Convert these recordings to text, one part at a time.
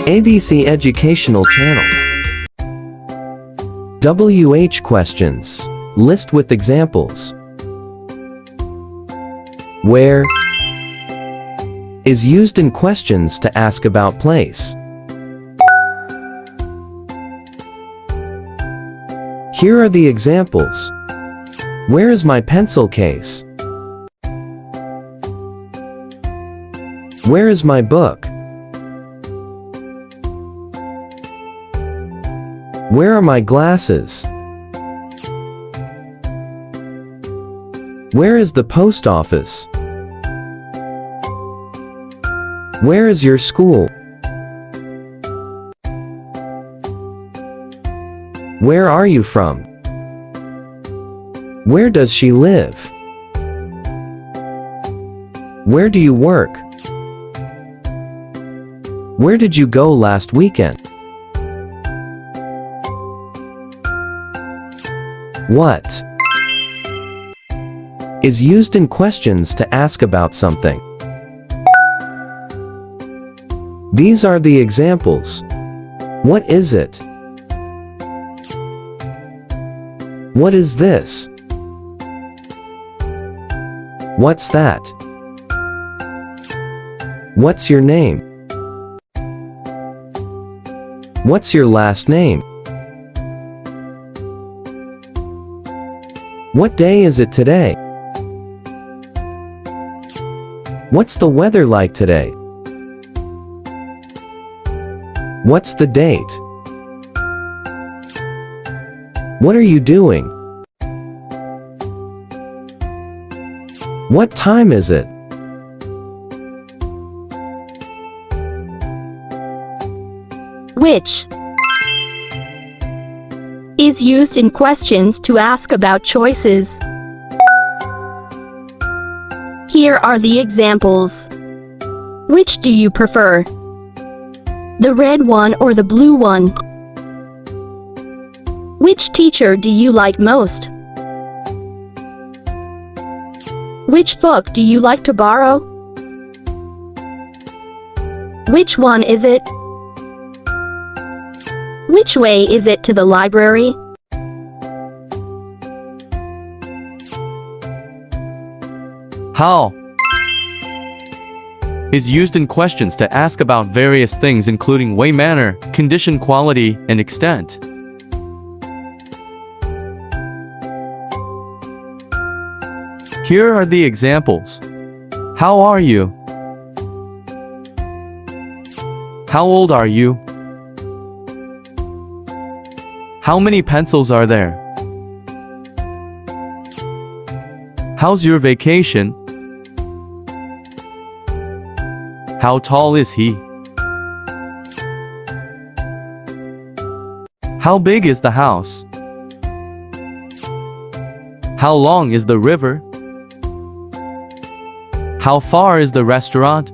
ABC Educational Channel. WH questions. List with examples. Where is used in questions to ask about place. Here are the examples. Where is my pencil case? Where is my book? Where are my glasses? Where is the post office? Where is your school? Where are you from? Where does she live? Where do you work? Where did you go last weekend? What is used in questions to ask about something. These are the examples. What is it? What is this? What's that? What's your name? What's your last name? What day is it today? What's the weather like today? What's the date? What are you doing? What time is it? Which is used in questions to ask about choices. Here are the examples. Which do you prefer? The red one or the blue one? Which teacher do you like most? Which book do you like to borrow? Which one is it? Which way is it to the library? How is used in questions to ask about various things including way, manner, condition, quality, and extent. Here are the examples. How are you? How old are you? How many pencils are there? How's your vacation? How tall is he? How big is the house? How long is the river? How far is the restaurant?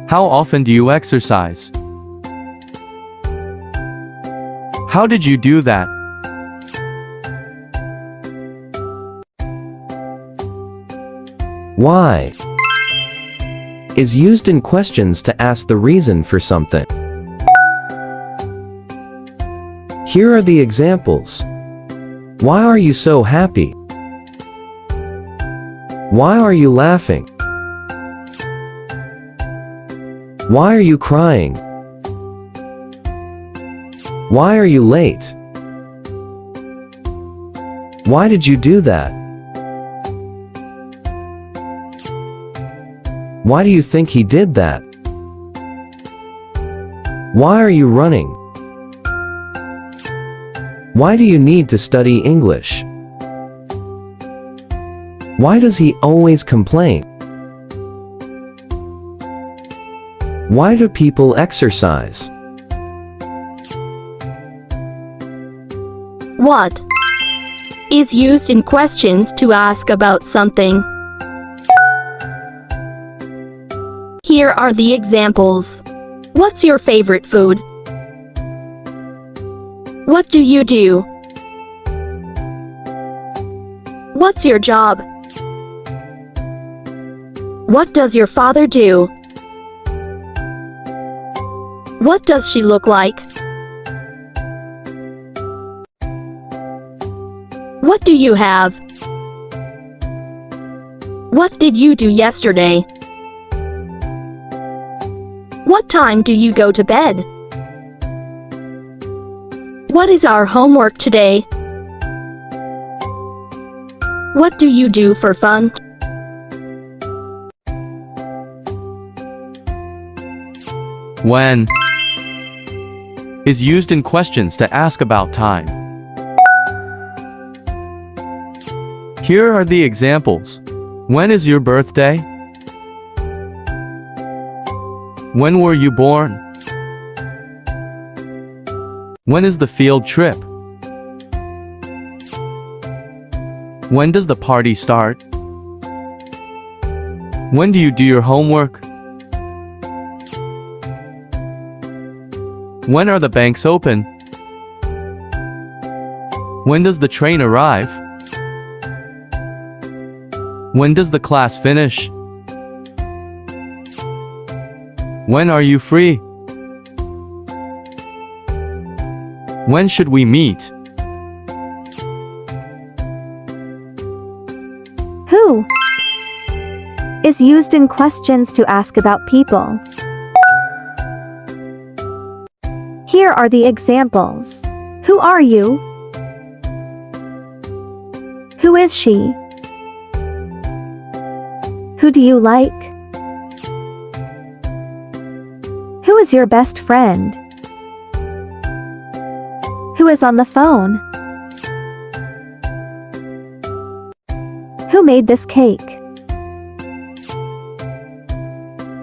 How often do you exercise? How did you do that? Why is used in questions to ask the reason for something. Here are the examples. Why are you so happy? Why are you laughing? Why are you crying? Why are you late? Why did you do that? Why do you think he did that? Why are you running? Why do you need to study English? Why does he always complain? Why do people exercise? What is used in questions to ask about something. Here are the examples. What's your favorite food? What do you do? What's your job? What does your father do? What does she look like? What do you have? What did you do yesterday? What time do you go to bed? What is our homework today? What do you do for fun? When is used in questions to ask about time. Here are the examples. When is your birthday? When were you born? When is the field trip? When does the party start? When do you do your homework? When are the banks open? When does the train arrive? When does the class finish? When are you free? When should we meet? Who is used in questions to ask about people. Here are the examples. Who are you? Who is she? Who do you like? Who is your best friend? Who is on the phone? Who made this cake?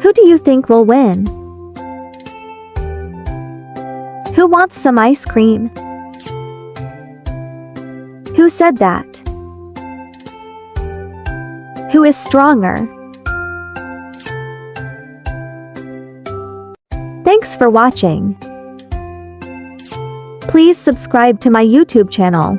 Who do you think will win? Who wants some ice cream? Who said that? Who is stronger? Thanks for watching. Please subscribe to my YouTube channel.